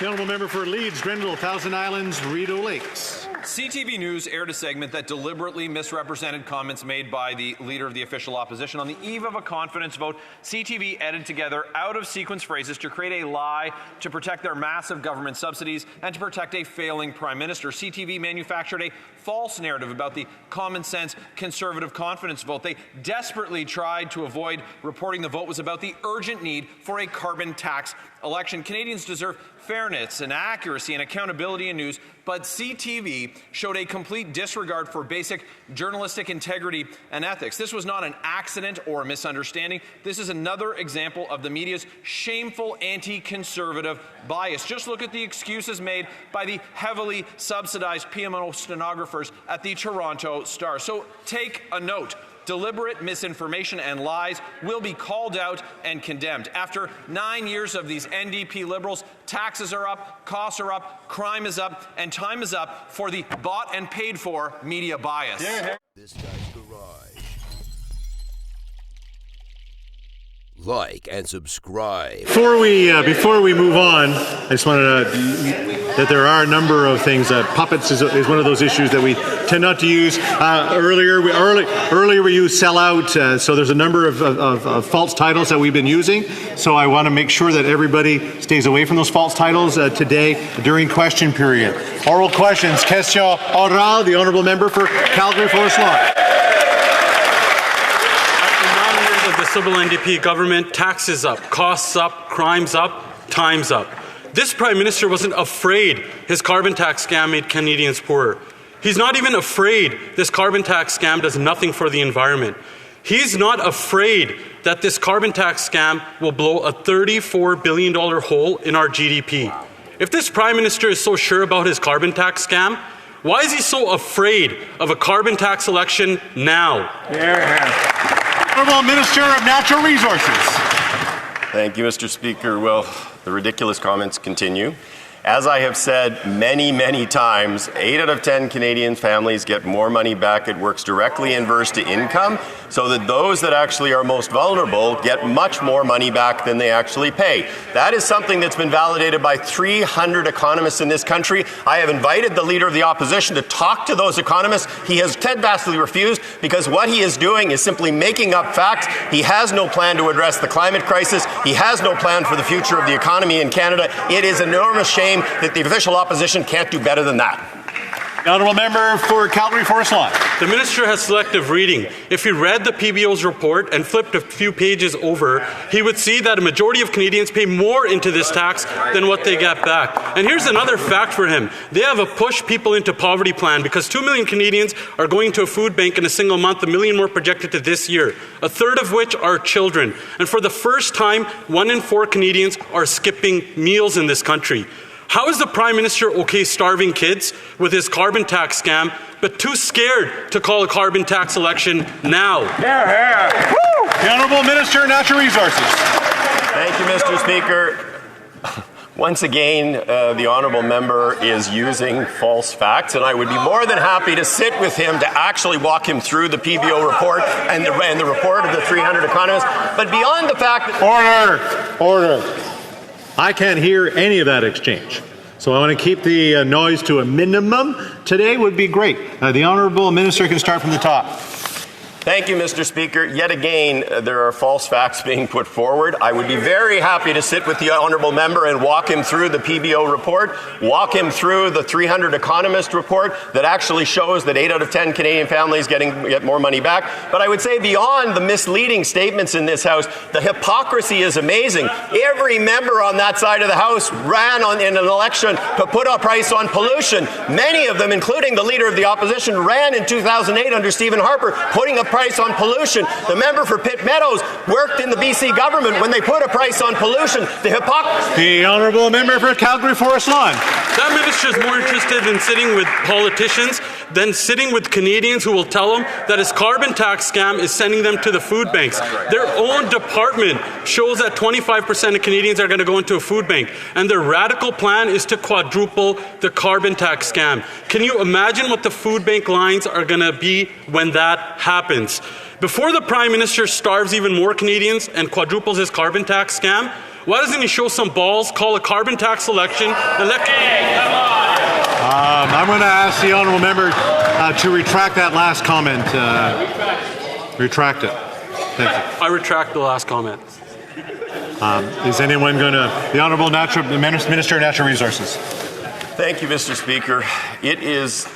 The honourable member for Leeds, Grenville, Thousand Islands, Rideau Lakes. CTV News aired a segment that deliberately misrepresented comments made by the leader of the official opposition. On the eve of a confidence vote, CTV edited together out-of-sequence phrases to create a lie to protect their massive government subsidies and to protect a failing prime minister. CTV manufactured a false narrative about the common-sense conservative confidence vote. They desperately tried to avoid reporting the vote was about the urgent need for a carbon tax election. Canadians deserve fairness and accuracy and accountability in news, but CTV showed a complete disregard for basic journalistic integrity and ethics. This was not an accident or a misunderstanding. This is another example of the media's shameful anti-conservative bias. Just look at the excuses made by the heavily subsidized PMO stenographers at the Toronto Star. So take a note. Deliberate misinformation and lies will be called out and condemned. After 9 years of these NDP Liberals, taxes are up, costs are up, crime is up, and time is up for the bought and paid for media bias. Yeah. This guy's garage. Like and subscribe. Before we move on, I just wanted to that there are a number of things. Puppets is one of those issues that we tend not to use. Earlier we used sell out, so there's a number of false titles that we've been using. So I want to make sure that everybody stays away from those false titles today during question period. Oral questions. Question orale. The honourable member for Calgary Forest Lawn. The Civil NDP government, taxes up, costs up, crimes up, time's up. This Prime Minister wasn't afraid his carbon tax scam made Canadians poorer. He's not even afraid this carbon tax scam does nothing for the environment. He's not afraid that this carbon tax scam will blow a $34 billion hole in our GDP. If this Prime Minister is so sure about his carbon tax scam, why is he so afraid of a carbon tax election now? Honourable Minister of Natural Resources. Thank you, Mr. Speaker. Well, the ridiculous comments continue. As I have said many, many times, 8 out of 10 Canadian families get more money back. It works directly inverse to income, so that those that actually are most vulnerable get much more money back than they actually pay. That is something that's been validated by 300 economists in this country. I have invited the Leader of the Opposition to talk to those economists. He has steadfastly refused because what he is doing is simply making up facts. He has no plan to address the climate crisis. He has no plan for the future of the economy in Canada. It is an enormous shame that the official opposition can't do better than that. The honourable member for Calgary Forest Lawn. The minister has selective reading. If he read the PBO's report and flipped a few pages over, he would see that a majority of Canadians pay more into this tax than what they get back. And here's another fact for him. They have a push people into poverty plan because 2 million Canadians are going to a food bank in a single month, 1 million more projected to this year, a third of which are children. And for the first time, 1 in 4 Canadians are skipping meals in this country. How is the Prime Minister okay starving kids with his carbon tax scam, but too scared to call a carbon tax election now? The Honourable Minister of Natural Resources. Thank you, Mr. Speaker. Once again, the honourable member is using false facts, and I would be more than happy to sit with him to actually walk him through the PBO report and the report of the 300 economists. But beyond the fact that— Order. I can't hear any of that exchange. So I want to keep the noise to a minimum. Today would be great. The Honourable Minister can start from the top. Thank you, Mr. Speaker. Yet again, there are false facts being put forward. I would be very happy to sit with the honourable member and walk him through the PBO report, walk him through the 300 economist report that actually shows that 8 out of 10 Canadian families get more money back. But I would say beyond the misleading statements in this House, the hypocrisy is amazing. Every member on that side of the House ran in an election to put a price on pollution. Many of them, including the Leader of the Opposition, ran in 2008 under Stephen Harper, putting a price on pollution. The member for Pitt Meadows worked in the BC government when they put a price on pollution. The hypocrisy. The honourable member for Calgary Forest Lawn. That minister is more interested in sitting with politicians than sitting with Canadians who will tell them that his carbon tax scam is sending them to the food banks. Their own department shows that 25% of Canadians are going to go into a food bank, and their radical plan is to quadruple the carbon tax scam. Can you imagine what the food bank lines are going to be when that happens? Before the Prime Minister starves even more Canadians and quadruples his carbon tax scam, Why doesn't he show some balls, call a carbon tax election, I'm going to ask the honourable member to retract that last comment. Retract it. Thank you. I retract the last comment. Is anyone going to... The Honourable Minister of Natural Resources. Thank you, Mr. Speaker. It is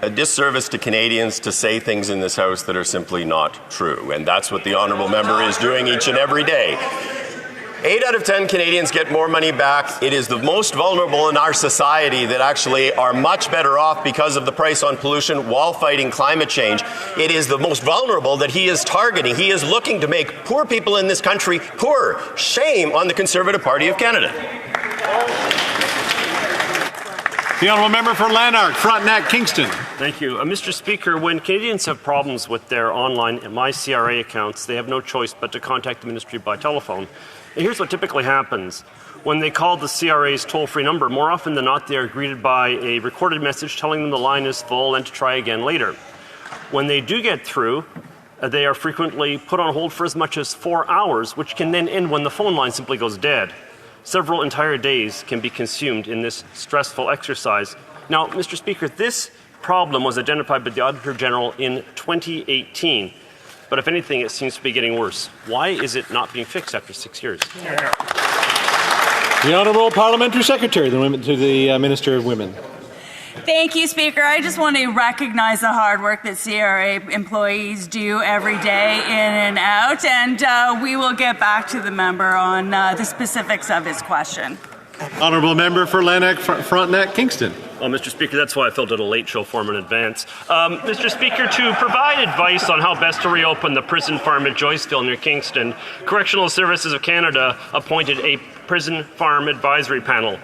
a disservice to Canadians to say things in this House that are simply not true, and that's what the honourable member is doing each and every day. 8 out of 10 Canadians get more money back. It is the most vulnerable in our society that actually are much better off because of the price on pollution while fighting climate change. It is the most vulnerable that he is targeting. He is looking to make poor people in this country poorer. Shame on the Conservative Party of Canada. The honourable member for Lanark, Frontenac, Kingston. Thank you. Mr. Speaker, when Canadians have problems with their online My CRA accounts, they have no choice but to contact the ministry by telephone. And here's what typically happens. When they call the CRA's toll-free number, more often than not, they are greeted by a recorded message telling them the line is full and to try again later. When they do get through, they are frequently put on hold for as much as 4 hours, which can then end when the phone line simply goes dead. Several entire days can be consumed in this stressful exercise. Now, Mr. Speaker, this problem was identified by the Auditor General in 2018. But if anything, it seems to be getting worse. Why is it not being fixed after 6 years? The Honourable Parliamentary Secretary to the Minister of Women. Thank you, Speaker. I just want to recognize the hard work that CRA employees do every day in and out, and we will get back to the member on the specifics of his question. Honourable member for Lanark, Frontenac, Kingston. Well, Mr. Speaker, that's why I filled out a late show form in advance. Mr. Speaker, to provide advice on how best to reopen the prison farm at Joyceville near Kingston, Correctional Services of Canada appointed a prison farm advisory panel.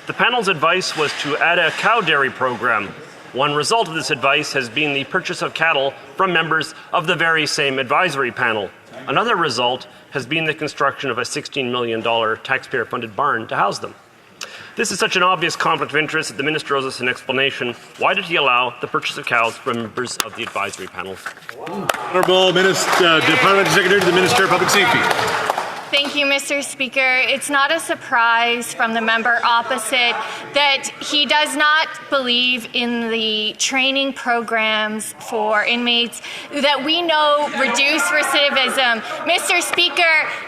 The panel's advice was to add a cow dairy program. One result of this advice has been the purchase of cattle from members of the very same advisory panel. Another result has been the construction of a $16 million taxpayer-funded barn to house them. This is such an obvious conflict of interest that the minister owes us an explanation. Why did he allow the purchase of cows from members of the advisory panel? Honourable Parliamentary Secretary to the Minister of Public Safety. Thank you, Mr. Speaker. It's not a surprise from the member opposite that he does not believe in the training programs for inmates that we know reduce recidivism. Mr. Speaker,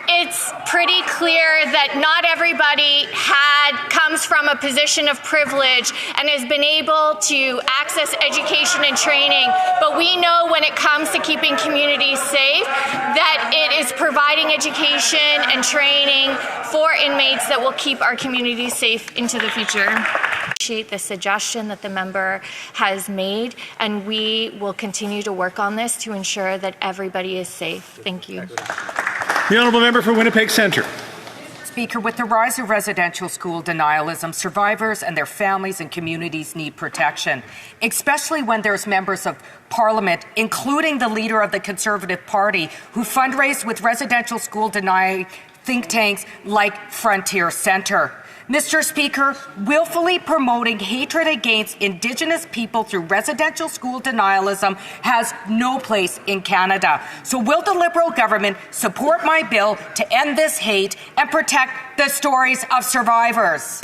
it's pretty clear that not everybody comes from a position of privilege and has been able to access education and training, but we know when it comes to keeping communities safe that it is providing education and training for inmates that will keep our communities safe into the future. I appreciate the suggestion that the member has made, and we will continue to work on this to ensure that everybody is safe. Thank you. The honourable member for Winnipeg Centre. Speaker, with the rise of residential school denialism, survivors and their families and communities need protection, especially when there's members of Parliament, including the leader of the Conservative Party, who fundraise with residential school denying think tanks like Frontier Centre. Mr. Speaker, willfully promoting hatred against Indigenous people through residential school denialism has no place in Canada. So will the Liberal government support my bill to end this hate and protect the stories of survivors?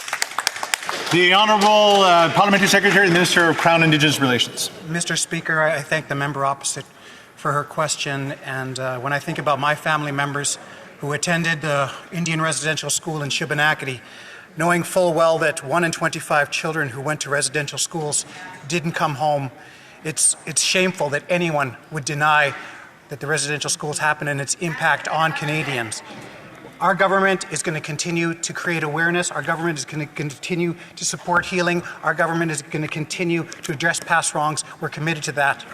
The Honourable Parliamentary Secretary and Minister of Crown Indigenous Relations. Mr. Speaker, I thank the member opposite for her question. And when I think about my family members who attended the Indian residential school in Shubenacadie, knowing full well that 1 in 25 children who went to residential schools didn't come home, it's shameful that anyone would deny that the residential schools happen and its impact on Canadians. Our government is going to continue to create awareness. Our government is going to continue to support healing. Our government is going to continue to address past wrongs. We're committed to that.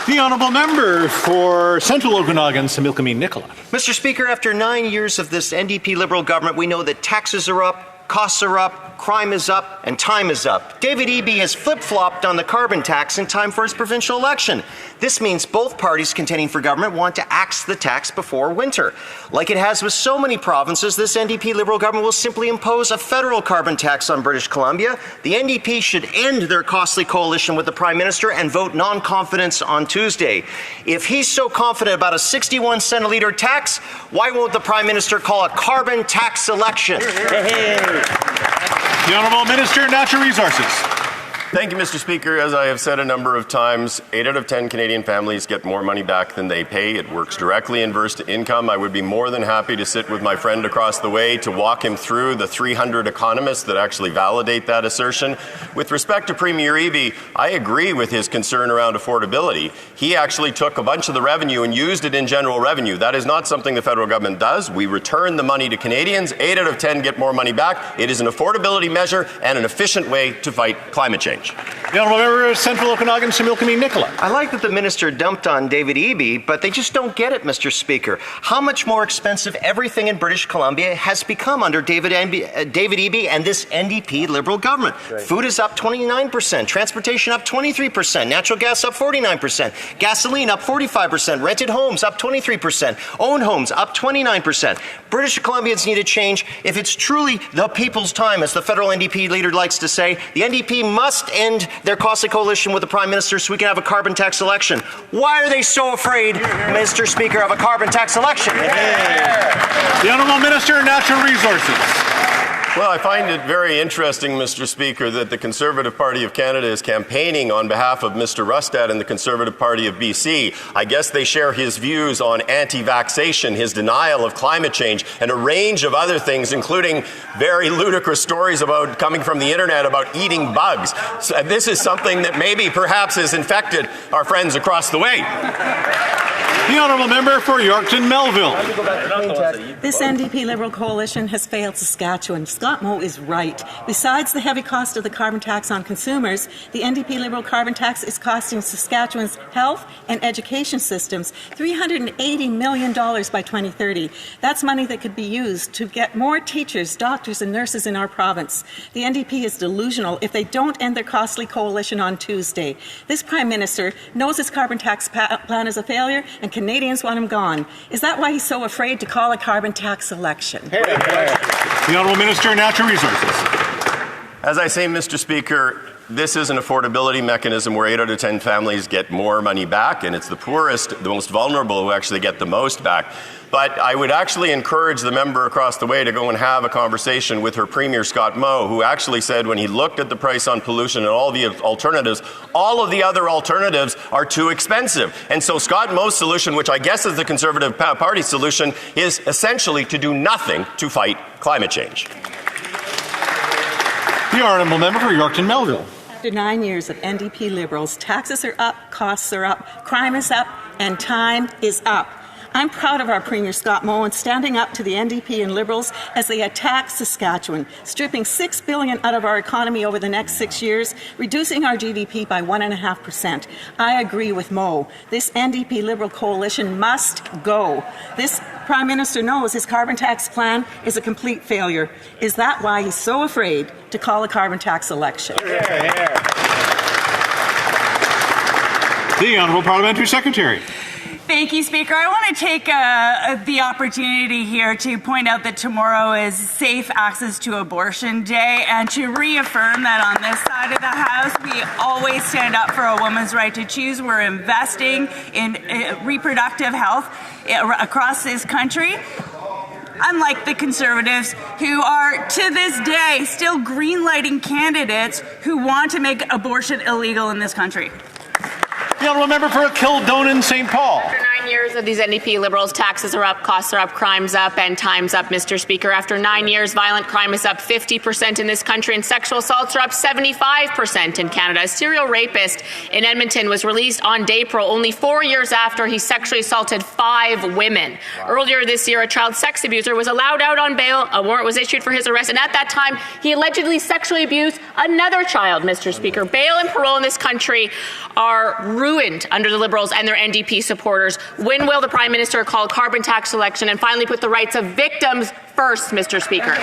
The honourable member for Central Okanagan, Similkameen Nicola. Mr. Speaker, after 9 years of this NDP Liberal government, we know that taxes are up, costs are up, crime is up, and time is up. David Eby has flip-flopped on the carbon tax in time for his provincial election. This means both parties contending for government want to axe the tax before winter. Like it has with so many provinces, this NDP Liberal government will simply impose a federal carbon tax on British Columbia. The NDP should end their costly coalition with the Prime Minister and vote non-confidence on Tuesday. If he's so confident about a 61 cent a litre tax, why won't the Prime Minister call a carbon tax election? The Honourable Minister of Natural Resources. Thank you, Mr. Speaker. As I have said a number of times, 8 out of 10 Canadian families get more money back than they pay. It works directly inverse to income. I would be more than happy to sit with my friend across the way to walk him through the 300 economists that actually validate that assertion. With respect to Premier Eby, I agree with his concern around affordability. He actually took a bunch of the revenue and used it in general revenue. That is not something the federal government does. We return the money to Canadians. 8 out of 10 get more money back. It is an affordability measure and an efficient way to fight climate change. The Honourable Member of Central Okanagan, Similkameen Nicola. I like that the minister dumped on David Eby, but they just don't get it, Mr. Speaker. How much more expensive everything in British Columbia has become under David Eby and this NDP Liberal government. Right. Food is up 29%, transportation up 23%, natural gas up 49%, gasoline up 45%, rented homes up 23%, owned homes up 29%. British Columbians need a change. If it's truly the people's time, as the federal NDP leader likes to say, the NDP must end their costly coalition with the Prime Minister so we can have a carbon tax election. Why are they so afraid, Mr. Speaker, of a carbon tax election? The Honourable Minister of Natural Resources. Well, I find it very interesting, Mr. Speaker, that the Conservative Party of Canada is campaigning on behalf of Mr. Rustad and the Conservative Party of BC. I guess they share his views on anti-vaxxation, his denial of climate change, and a range of other things, including very ludicrous stories about coming from the internet about eating bugs. So this is something that maybe perhaps has infected our friends across the way. The Honourable Member for Yorkton Melville. This NDP Liberal coalition has failed Saskatchewan. Scott Moe is right. Besides the heavy cost of the carbon tax on consumers, the NDP Liberal carbon tax is costing Saskatchewan's health and education systems $380 million by 2030. That's money that could be used to get more teachers, doctors and nurses in our province. The NDP is delusional if they don't end their costly coalition on Tuesday. This Prime Minister knows his carbon tax plan is a failure and Canadians want him gone. Is that why he's so afraid to call a carbon tax election? The Honourable Minister of Natural Resources. As I say, Mr. Speaker, this is an affordability mechanism where 8 out of 10 families get more money back, and it's the poorest, the most vulnerable who actually get the most back. But I would actually encourage the member across the way to go and have a conversation with her Premier, Scott Moe, who actually said when he looked at the price on pollution and all the alternatives, all of the other alternatives are too expensive. And so Scott Moe's solution, which I guess is the Conservative Party's solution, is essentially to do nothing to fight climate change. The Honourable Member for Yorkton Melville. After 9 years of NDP Liberals, taxes are up, costs are up, crime is up, and time is up. I'm proud of our Premier Scott Moe and standing up to the NDP and Liberals as they attack Saskatchewan, stripping $6 billion out of our economy over the next 6 years, reducing our GDP by 1.5%. I agree with Moe. This NDP Liberal coalition must go. This Prime Minister knows his carbon tax plan is a complete failure. Is that why he's so afraid to call a carbon tax election? The Honourable Parliamentary Secretary. Thank you, Speaker. I want to take the opportunity here to point out that tomorrow is Safe Access to Abortion Day and to reaffirm that on this side of the House, we always stand up for a woman's right to choose. We're investing in reproductive health across this country. Unlike the Conservatives, who are to this day still greenlighting candidates who want to make abortion illegal in this country. The Honourable Member for Kildonan St. Paul. After 9 years of these NDP Liberals, taxes are up, costs are up, crime's up, and time's up, Mr. Speaker. After 9 years, violent crime is up 50% in this country, and sexual assaults are up 75% in Canada. A serial rapist in Edmonton was released on April, only 4 years after he sexually assaulted 5 women. Wow. Earlier this year, a child sex abuser was allowed out on bail. A warrant was issued for his arrest, and at that time, he allegedly sexually abused another child, Mr. Speaker. Bail and parole in this country are ruined under the Liberals and their NDP supporters. When will the Prime Minister call a carbon tax election and finally put the rights of victims first, Mr. Speaker?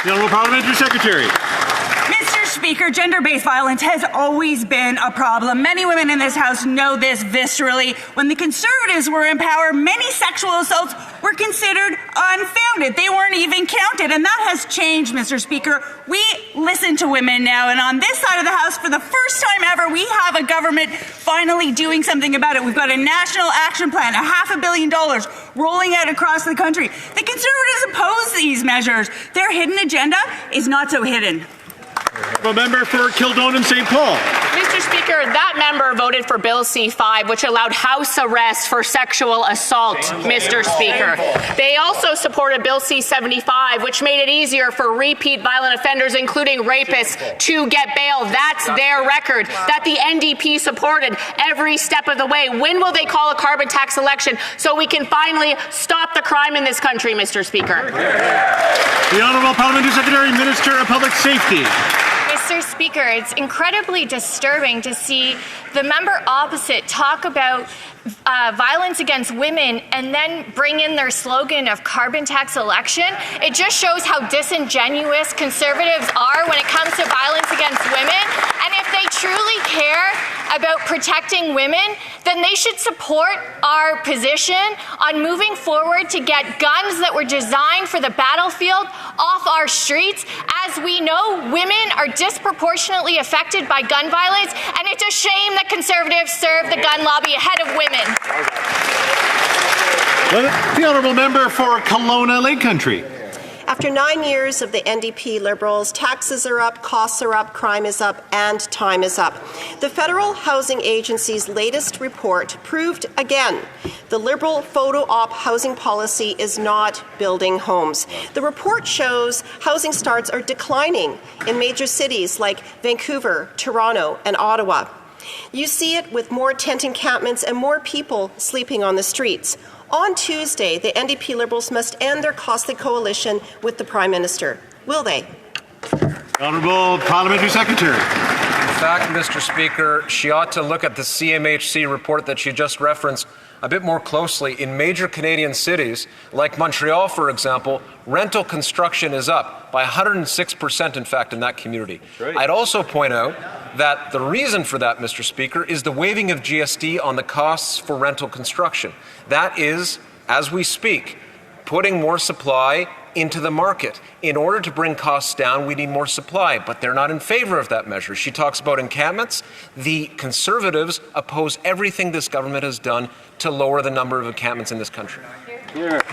The Honourable Parliamentary Secretary. Mr. Speaker, gender-based violence has always been a problem. Many women in this House know this viscerally. When the Conservatives were in power, many sexual assaults were considered unfounded. They weren't even counted, and that has changed, Mr. Speaker. We listen to women now, and on this side of the House, for the first time ever, we have a government finally doing something about it. We've got a national action plan, $500 million rolling out across the country. The Conservatives oppose these measures. Their hidden agenda is not so hidden. A member for Kildonan St. Paul. Mr. Speaker, that member voted for Bill C-5, which allowed house arrest for sexual assault, Mr. Speaker. They also supported Bill C-75, which made it easier for repeat violent offenders, including rapists, to get bail. That's their record that the NDP supported every step of the way. When will they call a carbon tax election so we can finally stop the crime in this country, Mr. Speaker? The Honourable Parliamentary Secretary, Minister of Public Safety. Mr. Speaker, it's incredibly disturbing to see the member opposite talk about violence against women and then bring in their slogan of carbon tax election. It just shows how disingenuous Conservatives are when it comes to violence against women. And if they truly care about protecting women, then they should support our position on moving forward to get guns that were designed for the battlefield off our streets. As we know, women are disproportionately affected by gun violence, and it's a shame that Conservatives serve the gun lobby ahead of women. The Honourable Member for Kelowna Lake Country. After 9 years of the NDP Liberals, taxes are up, costs are up, crime is up, and time is up. The Federal Housing Agency's latest report proved again the Liberal photo-op housing policy is not building homes. The report shows housing starts are declining in major cities like Vancouver, Toronto, and Ottawa. You see it with more tent encampments and more people sleeping on the streets. On Tuesday, the NDP Liberals must end their costly coalition with the Prime Minister. Will they? Honourable Parliamentary Secretary. In fact, Mr. Speaker, she ought to look at the CMHC report that she just referenced a bit more closely. In major Canadian cities, like Montreal, for example, rental construction is up by 106%, in fact, in that community. Right. I'd also point out that the reason for that, Mr. Speaker, is the waiving of GST on the costs for rental construction. That is, as we speak, putting more supply into the market. In order to bring costs down, we need more supply, but they're not in favor of that measure. She talks about encampments. The Conservatives oppose everything this government has done to lower the number of encampments in this country.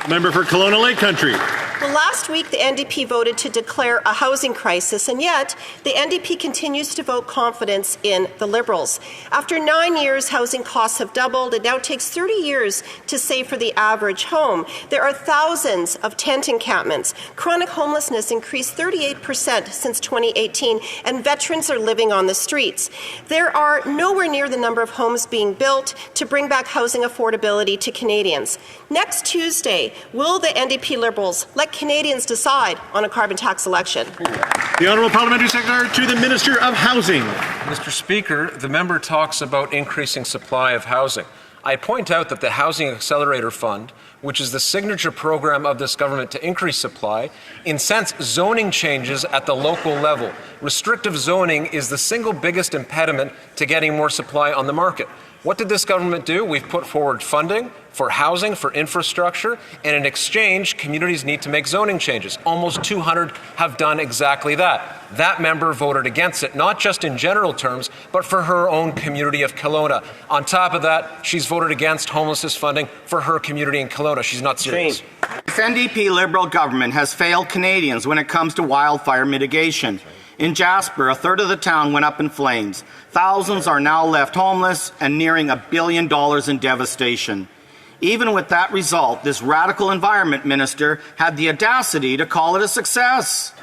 Member for Kelowna Lake Country. Well, last week the NDP voted to declare a housing crisis, and yet the NDP continues to vote confidence in the Liberals. After 9 years, housing costs have doubled. It now takes 30 years to save for the average home. There are thousands of tent encampments. Chronic homelessness increased 38% since 2018, and veterans are living on the streets. There are nowhere near the number of homes being built to bring back housing affordability to Canadians. Next Tuesday, will the NDP Liberals let Canadians decide on a carbon tax election? The Honourable Parliamentary Secretary to the Minister of Housing. Mr. Speaker, the member talks about increasing supply of housing. I point out that the Housing Accelerator Fund, which is the signature program of this government to increase supply, incents zoning changes at the local level. Restrictive zoning is the single biggest impediment to getting more supply on the market. What did this government do? We've put forward funding for housing, for infrastructure, and in exchange, communities need to make zoning changes. Almost 200 have done exactly that. That member voted against it, not just in general terms, but for her own community of Kelowna. On top of that, she's voted against homelessness funding for her community in Kelowna. She's not serious. This NDP Liberal government has failed Canadians when it comes to wildfire mitigation. In Jasper, a third of the town went up in flames. Thousands are now left homeless and nearing $1 billion in devastation. Even with that result, this radical environment minister had the audacity to call it a success.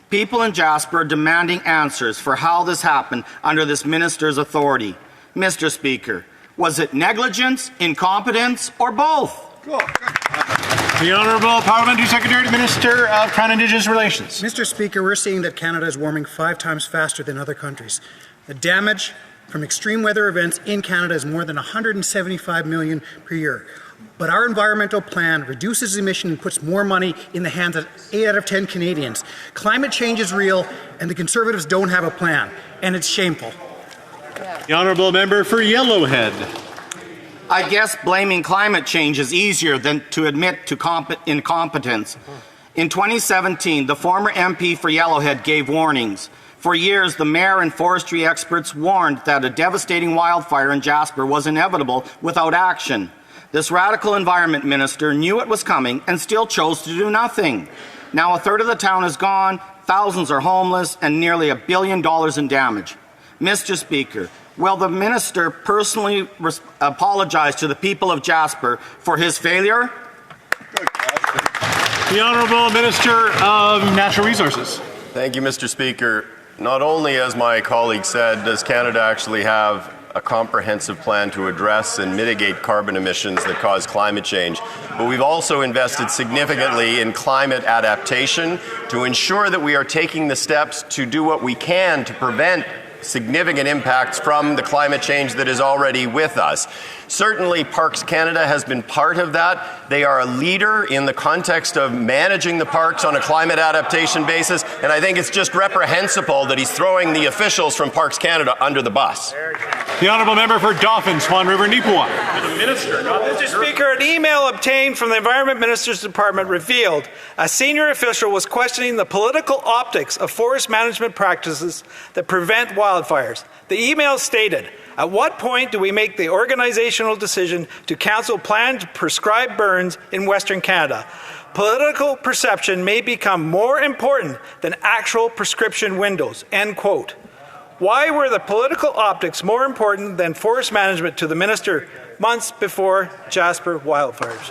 People in Jasper are demanding answers for how this happened under this minister's authority. Mr. Speaker, was it negligence, incompetence, or both? The Honourable Parliamentary Secretary to Minister of Crown Indigenous Relations. Mr. Speaker, we're seeing that Canada is warming 5 times faster than other countries. The damage from extreme weather events in Canada is more than $175 million per year. But our environmental plan reduces emission and puts more money in the hands of 8 out of 10 Canadians. Climate change is real, and the Conservatives don't have a plan, and it's shameful. The honourable member for Yellowhead. I guess blaming climate change is easier than to admit to incompetence. In 2017, the former MP for Yellowhead gave warnings. For years, the mayor and forestry experts warned that a devastating wildfire in Jasper was inevitable without action. This radical environment minister knew it was coming and still chose to do nothing. Now a third of the town is gone, thousands are homeless, and nearly $1 billion in damage. Mr. Speaker, will the minister personally apologize to the people of Jasper for his failure? The Honourable Minister of Natural Resources. Thank you, Mr. Speaker. Not only, as my colleague said, does Canada actually have a comprehensive plan to address and mitigate carbon emissions that cause climate change, but we've also invested significantly in climate adaptation to ensure that we are taking the steps to do what we can to prevent significant impacts from the climate change that is already with us. Certainly, Parks Canada has been part of that. They are a leader in the context of managing the parks on a climate adaptation basis, and I think it's just reprehensible that he's throwing the officials from Parks Canada under the bus. The honourable member for Dauphin, Swan River, Neepawa. Mr. Speaker, an email obtained from the Environment Minister's Department revealed a senior official was questioning the political optics of forest management practices that prevent wildfires. The email stated, "At what point do we make the organizational decision to cancel planned prescribed burns in Western Canada? Political perception may become more important than actual prescription windows." End quote. Why were the political optics more important than forest management to the minister months before Jasper wildfires?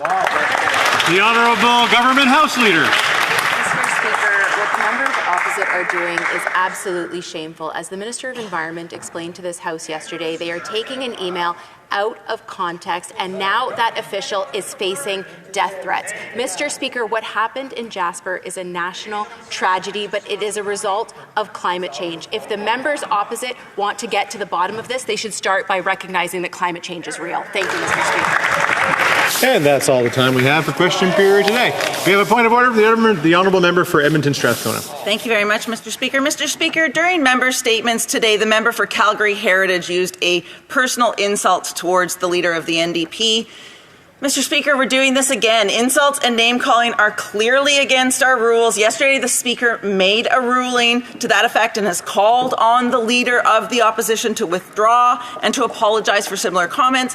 The Honourable Government House Leader. Mr. Speaker, what the members opposite are doing is absolutely shameful. As the Minister of Environment explained to this House yesterday, they are taking an email out of context, and now that official is facing death threats. Mr. Speaker, what happened in Jasper is a national tragedy, but it is a result of climate change. If the members opposite want to get to the bottom of this, they should start by recognizing that climate change is real. Thank you, Mr. Speaker. And that's all the time we have for question period today. We have a point of order from the honourable member for Edmonton Strathcona. Thank you very much, Mr. Speaker. Mr. Speaker, during member statements today, the member for Calgary Heritage used a personal insult towards the leader of the NDP. Mr. Speaker, we're doing this again. Insults and name-calling are clearly against our rules. Yesterday, the Speaker made a ruling to that effect and has called on the leader of the opposition to withdraw and to apologize for similar comments.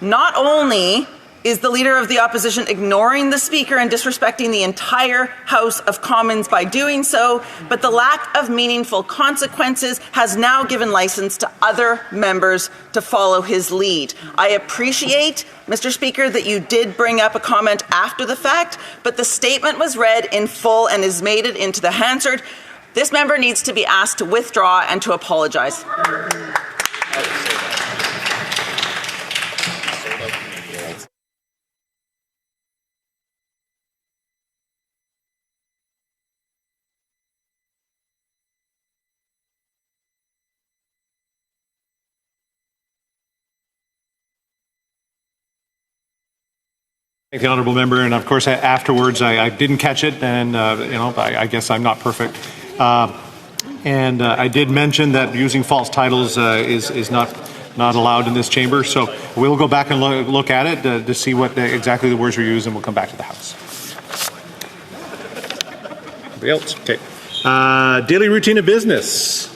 Not only is the leader of the opposition ignoring the Speaker and disrespecting the entire House of Commons by doing so, but the lack of meaningful consequences has now given license to other members to follow his lead. I appreciate, Mr. Speaker, that you did bring up a comment after the fact, but the statement was read in full and is made it into the Hansard. This member needs to be asked to withdraw and to apologize. Thank the honourable member, and of course afterwards I didn't catch it, and I guess I'm not perfect. And I did mention that using false titles is not allowed in this chamber, so we'll go back and look at it to see what exactly the words were used, and we'll come back to the House. Anybody else? Okay. Daily routine of business.